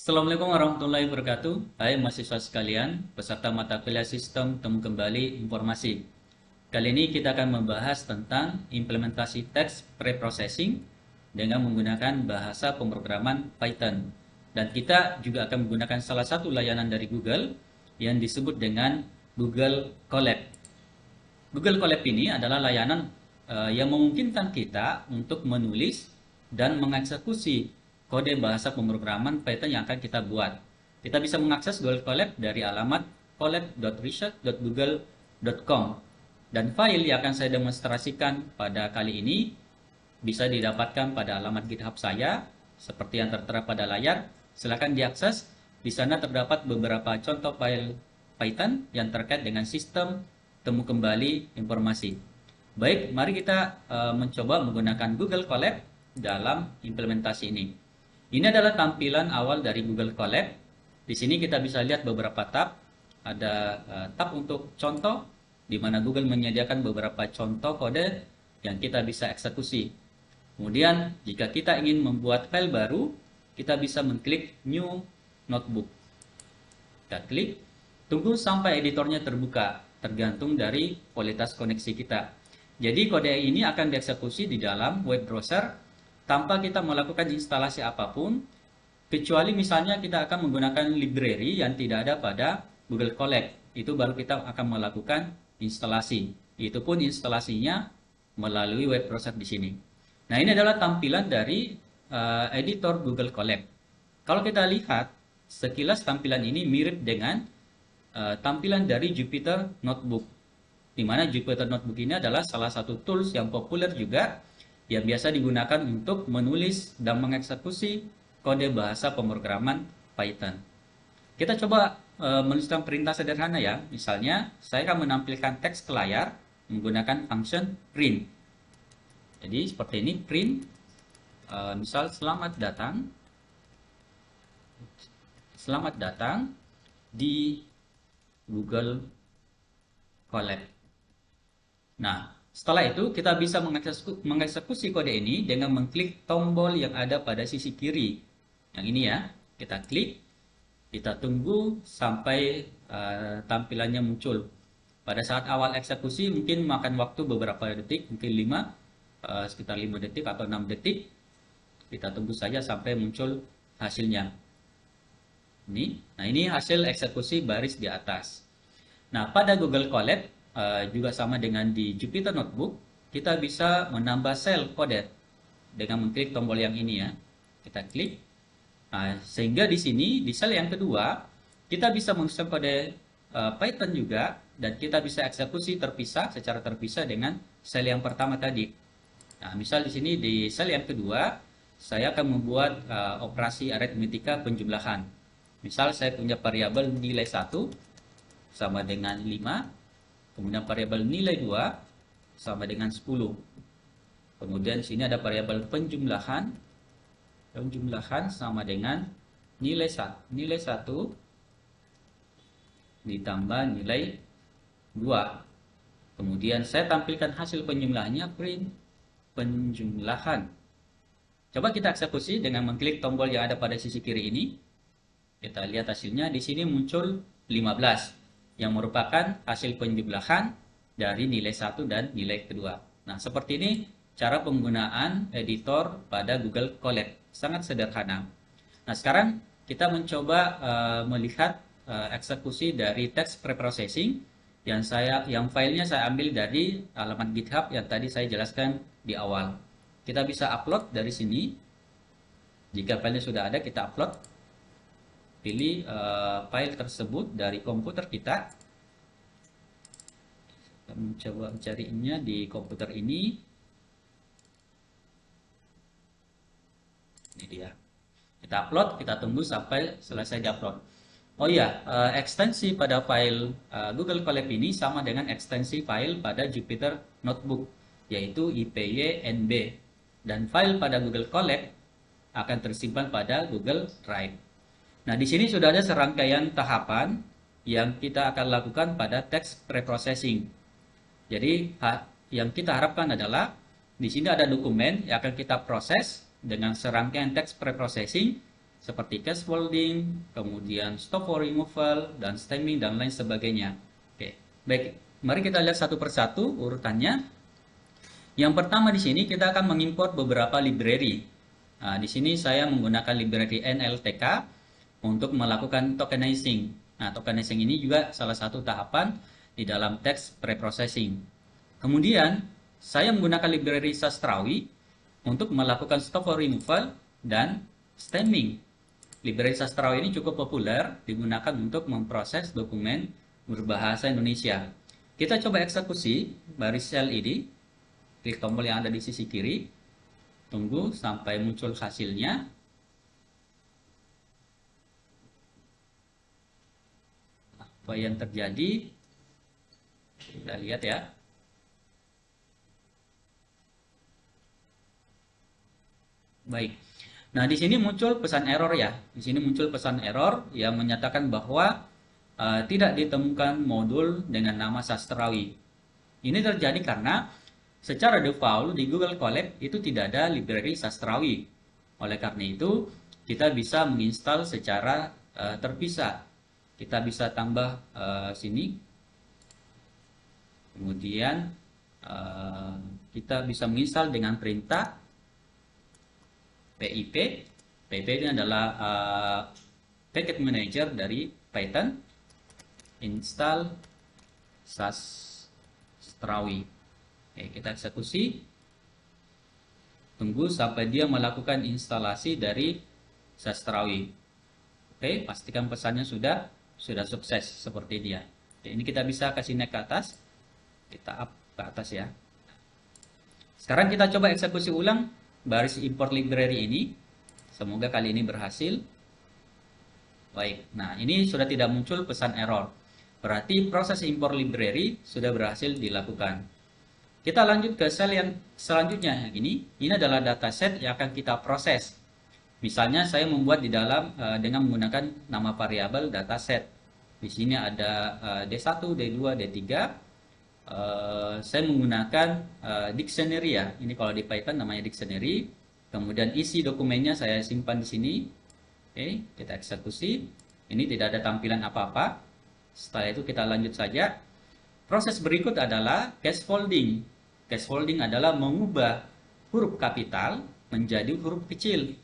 Assalamualaikum warahmatullahi wabarakatuh. Hai mahasiswa sekalian, peserta mata kuliah Sistem Temu Kembali Informasi. Kali ini kita akan membahas tentang implementasi teks preprocessing dengan menggunakan bahasa pemrograman Python. Dan kita juga akan menggunakan salah satu layanan dari Google yang disebut dengan Google Colab. Google Colab ini adalah layanan yang memungkinkan kita untuk menulis dan mengeksekusi kode bahasa pemrograman Python yang akan kita buat. Kita bisa mengakses Google Colab dari alamat colab.research.google.com, dan file yang akan saya demonstrasikan pada kali ini bisa didapatkan pada alamat GitHub saya seperti yang tertera pada layar. Silakan diakses. Di sana terdapat beberapa contoh file Python yang terkait dengan sistem temu kembali informasi. Baik, mari kita mencoba menggunakan Google Colab dalam implementasi ini. Ini adalah tampilan awal dari Google Colab. Di sini kita bisa lihat beberapa tab. Ada tab untuk contoh, di mana Google menyediakan beberapa contoh kode yang kita bisa eksekusi. Kemudian, jika kita ingin membuat file baru, kita bisa mengklik New Notebook. Kita klik, tunggu sampai editornya terbuka, tergantung dari kualitas koneksi kita. Jadi kode ini akan dieksekusi di dalam web browser tanpa kita melakukan instalasi apapun, kecuali misalnya kita akan menggunakan library yang tidak ada pada Google Colab. Itu baru kita akan melakukan instalasi. Itu pun instalasinya melalui web browser di sini. Nah, ini adalah tampilan dari editor Google Colab. Kalau kita lihat, sekilas tampilan ini mirip dengan tampilan dari Jupyter Notebook, di mana Jupyter Notebook ini adalah salah satu tools yang populer juga yang biasa digunakan untuk menulis dan mengeksekusi kode bahasa pemrograman Python. Kita coba menuliskan perintah sederhana ya. Misalnya, saya akan menampilkan teks ke layar menggunakan function print. Jadi seperti ini, print, misal selamat datang di Google Colab. Nah, setelah itu kita bisa mengeksekusi kode ini dengan mengklik tombol yang ada pada sisi kiri. Yang ini ya, kita klik, kita tunggu sampai tampilannya muncul. Pada saat awal eksekusi mungkin makan waktu beberapa detik, mungkin sekitar 5 detik atau 6 detik. Kita tunggu saja sampai muncul hasilnya. Nah ini hasil eksekusi baris di atas. Nah, pada Google Colab juga sama dengan di Jupyter Notebook, kita bisa menambah sel kode dengan mengklik tombol yang ini ya. Kita klik. Nah, sehingga di sini di sel yang kedua kita bisa menuliskan kode Python juga, dan kita bisa eksekusi secara terpisah dengan sel yang pertama tadi. Nah, misal di sini di sel yang kedua saya akan membuat operasi aritmetika penjumlahan. Misal saya punya variabel nilai 1 sama dengan 5, kemudian variabel nilai 2 sama dengan 10. Kemudian sini ada variabel penjumlahan sama dengan nilai 1 ditambah nilai 2. Kemudian saya tampilkan hasil penjumlahannya, print penjumlahan. Coba kita eksekusi dengan mengklik tombol yang ada pada sisi kiri ini. Kita lihat hasilnya, di sini muncul 15 yang merupakan hasil penjumlahan dari nilai 1 dan nilai kedua. Nah, seperti ini cara penggunaan editor pada Google Colab. Sangat sederhana. Nah, sekarang kita mencoba melihat eksekusi dari text preprocessing yang filenya saya ambil dari alamat GitHub yang tadi saya jelaskan di awal. Kita bisa upload dari sini. Jika filenya sudah ada, kita upload. Pilih file tersebut dari komputer kita. Kita mencoba mencarinya di komputer ini. Ini dia. Kita upload, kita tunggu sampai selesai diupload. Oh iya, ekstensi pada file Google Colab ini sama dengan ekstensi file pada Jupyter Notebook, yaitu IPYNB. Dan file pada Google Colab akan tersimpan pada Google Drive. Nah, di sini sudah ada serangkaian tahapan yang kita akan lakukan pada text preprocessing. Jadi, yang kita harapkan adalah di sini ada dokumen yang akan kita proses dengan serangkaian text preprocessing seperti case folding, kemudian stop for removal, dan stemming, dan lain sebagainya. Oke, baik. Mari kita lihat satu persatu urutannya. Yang pertama di sini kita akan mengimport beberapa library. Nah, di sini saya menggunakan library NLTK untuk melakukan tokenizing. Nah, tokenizing ini juga salah satu tahapan di dalam text preprocessing. Kemudian, saya menggunakan library Sastrawi untuk melakukan stop for removal dan stemming. Library Sastrawi ini cukup populer digunakan untuk memproses dokumen berbahasa Indonesia. Kita coba eksekusi baris sel ini. Klik tombol yang ada di sisi kiri. Tunggu sampai muncul hasilnya. Apa yang terjadi? Kita lihat ya. Baik. Nah, di sini muncul pesan error ya. Di sini muncul pesan error yang menyatakan bahwa tidak ditemukan modul dengan nama Sastrawi. Ini terjadi karena secara default di Google Colab itu tidak ada library Sastrawi. Oleh karena itu, kita bisa menginstal secara terpisah. Kita bisa tambah sini. Kemudian kita bisa menginstal dengan perintah PIP. PIP ini adalah package manager dari Python. Install Sastrawi. Oke, kita eksekusi. Tunggu sampai dia melakukan instalasi dari Sastrawi. Oke, pastikan pesannya sudah sukses seperti dia. Oke, ini kita bisa kasih naik ke atas. Kita up ke atas ya. Sekarang kita coba eksekusi ulang baris import library ini. Semoga kali ini berhasil. Baik, nah ini sudah tidak muncul pesan error. Berarti proses import library sudah berhasil dilakukan. Kita lanjut ke sel yang selanjutnya. Ini adalah dataset yang akan kita proses. Misalnya saya membuat di dalam dengan menggunakan nama variabel dataset. Di sini ada D1, D2, D3. Saya menggunakan dictionary ya. Ini kalau di Python namanya dictionary. Kemudian isi dokumennya saya simpan di sini. Oke, kita eksekusi. Ini tidak ada tampilan apa-apa. Setelah itu kita lanjut saja. Proses berikut adalah case folding. Case folding adalah mengubah huruf kapital menjadi huruf kecil.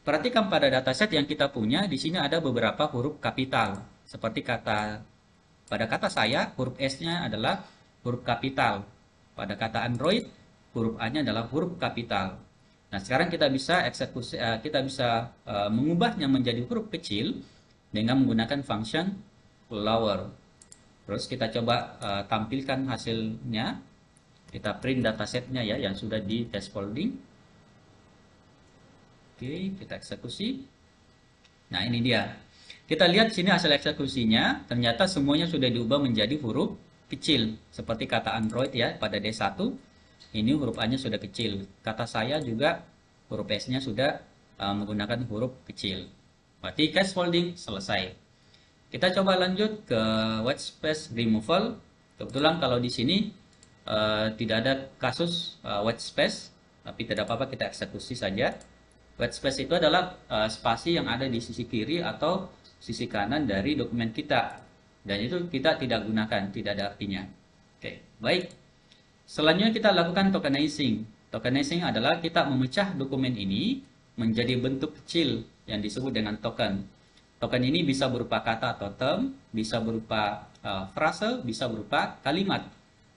Perhatikan pada dataset yang kita punya, di sini ada beberapa huruf kapital. Seperti pada kata saya, huruf S-nya adalah huruf kapital. Pada kata Android, huruf A-nya adalah huruf kapital. Nah, sekarang kita bisa eksekusi, mengubahnya menjadi huruf kecil dengan menggunakan function lower. Terus kita coba tampilkan hasilnya. Kita print datasetnya ya yang sudah di test folding. Oke, kita eksekusi. Nah, ini dia. Kita lihat sini hasil eksekusinya. Ternyata semuanya sudah diubah menjadi huruf kecil. Seperti kata Android ya pada D1. Ini huruf A-nya sudah kecil. Kata saya juga huruf S-nya sudah menggunakan huruf kecil. Berarti case folding selesai. Kita coba lanjut ke white space removal. Kebetulan kalau di sini tidak ada kasus white space, tapi tidak apa-apa kita eksekusi saja. White space itu adalah spasi yang ada di sisi kiri atau sisi kanan dari dokumen kita. Dan itu kita tidak gunakan, tidak ada artinya. Oke, baik. Selanjutnya kita lakukan tokenizing. Tokenizing adalah kita memecah dokumen ini menjadi bentuk kecil yang disebut dengan token. Token ini bisa berupa kata atau term, bisa berupa frase, bisa berupa kalimat,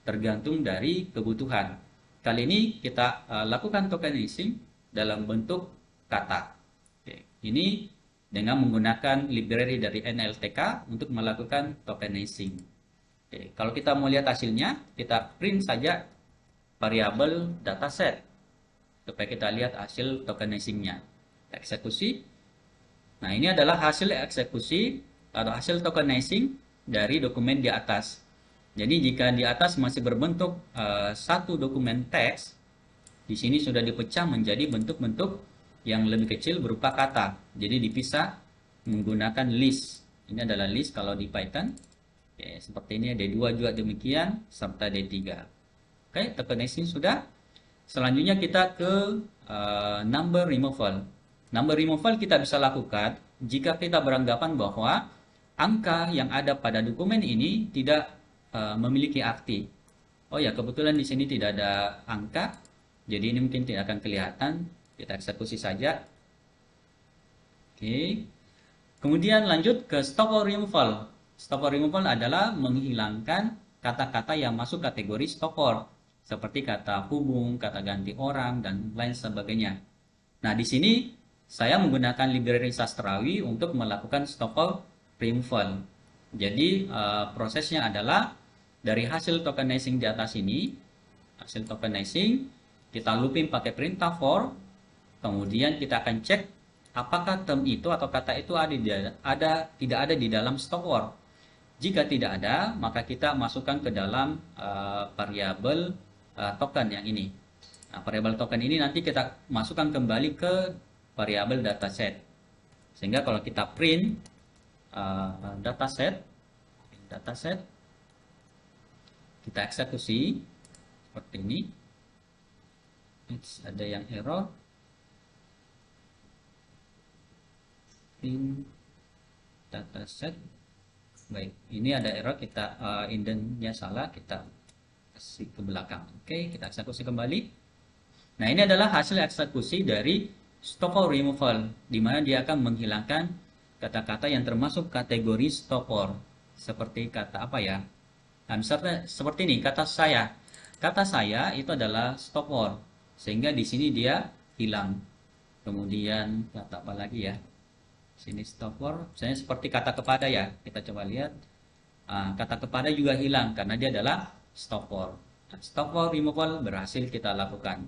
tergantung dari kebutuhan. Kali ini kita lakukan tokenizing dalam bentuk kata. Oke, ini dengan menggunakan library dari NLTK untuk melakukan tokenizing. Oke, kalau kita mau lihat hasilnya, kita print saja variabel dataset supaya kita lihat hasil tokenizingnya. Eksekusi. Nah, ini adalah hasil eksekusi atau hasil tokenizing dari dokumen di atas. Jadi jika di atas masih berbentuk satu dokumen teks, di sini sudah dipecah menjadi bentuk-bentuk yang lebih kecil berupa kata. Jadi dipisah menggunakan list. Ini adalah list kalau di Python. Oke, seperti ini D2 juga demikian serta D3. Oke, tokenizing sudah. Selanjutnya kita ke number removal. Number removal kita bisa lakukan jika kita beranggapan bahwa angka yang ada pada dokumen ini tidak memiliki arti. Oh ya, kebetulan di sini tidak ada angka, jadi ini mungkin tidak akan kelihatan. Kita eksekusi saja. Oke. Kemudian lanjut ke stop or removal. Stop or removal adalah menghilangkan kata-kata yang masuk kategori stop or, seperti kata hubung, kata ganti orang, dan lain sebagainya. Nah, di sini saya menggunakan library sastrawi untuk melakukan stop or removal. Jadi prosesnya adalah dari hasil tokenizing di atas ini, hasil tokenizing kita looping pakai perintah for, kemudian kita akan cek apakah term itu atau kata itu tidak ada di dalam stop or. Jika tidak ada, maka kita masukkan ke dalam variabel token yang ini. Nah, variabel token ini nanti kita masukkan kembali ke variabel dataset. Sehingga kalau kita print dataset, kita eksekusi seperti ini. Ada yang error. Print dataset. Baik, ini ada error, kita indentnya salah, kita kasih ke belakang. Oke, kita eksekusi kembali. Nah, ini adalah hasil eksekusi dari stop or removal, di mana dia akan menghilangkan kata-kata yang termasuk kategori stop or. Seperti kata apa ya? Nah, misalnya seperti ini, kata saya. Kata saya itu adalah stop or, sehingga di sini dia hilang. Kemudian kata apa lagi ya? Sini stop or, misalnya seperti kata kepada ya. Kita coba lihat. Kata kepada juga hilang karena dia adalah stop or. Stop or removal berhasil kita lakukan.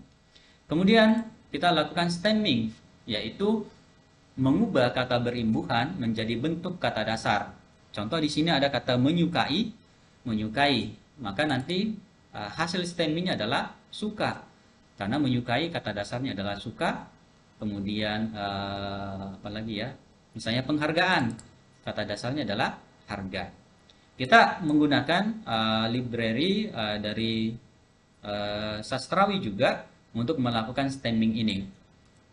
Kemudian kita lakukan stemming, yaitu mengubah kata berimbuhan menjadi bentuk kata dasar. Contoh di sini ada kata menyukai, maka nanti hasil stemmingnya adalah suka, karena menyukai kata dasarnya adalah suka. Kemudian apa lagi ya? Misalnya penghargaan, kata dasarnya adalah harga. Kita menggunakan library dari sastrawi juga untuk melakukan stemming ini.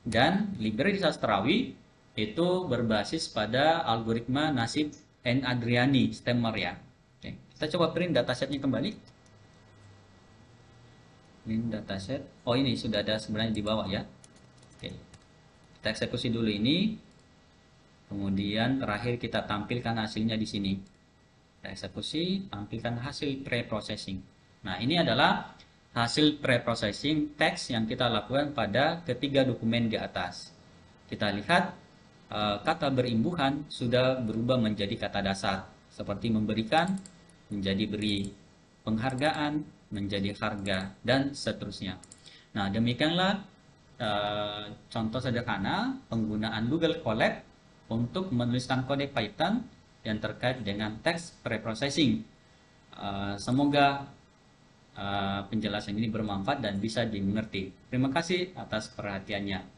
Dan library sastrawi itu berbasis pada algoritma Nassib and Adriani stemmer ya. Oke, kita coba print datasetnya kembali. Print dataset. Oh, ini sudah ada sebenarnya di bawah ya. Oke. Kita eksekusi dulu ini. Kemudian terakhir kita tampilkan hasilnya di sini. Kita eksekusi, tampilkan hasil pre-processing. Nah, ini adalah hasil pre-processing teks yang kita lakukan pada ketiga dokumen di atas. Kita lihat kata berimbuhan sudah berubah menjadi kata dasar, seperti memberikan menjadi beri, penghargaan menjadi harga, dan seterusnya. Nah, demikianlah contoh sederhana penggunaan Google Colab untuk menuliskan kode Python yang terkait dengan teks preprocessing. Semoga penjelasan ini bermanfaat dan bisa dimengerti. Terima kasih atas perhatiannya.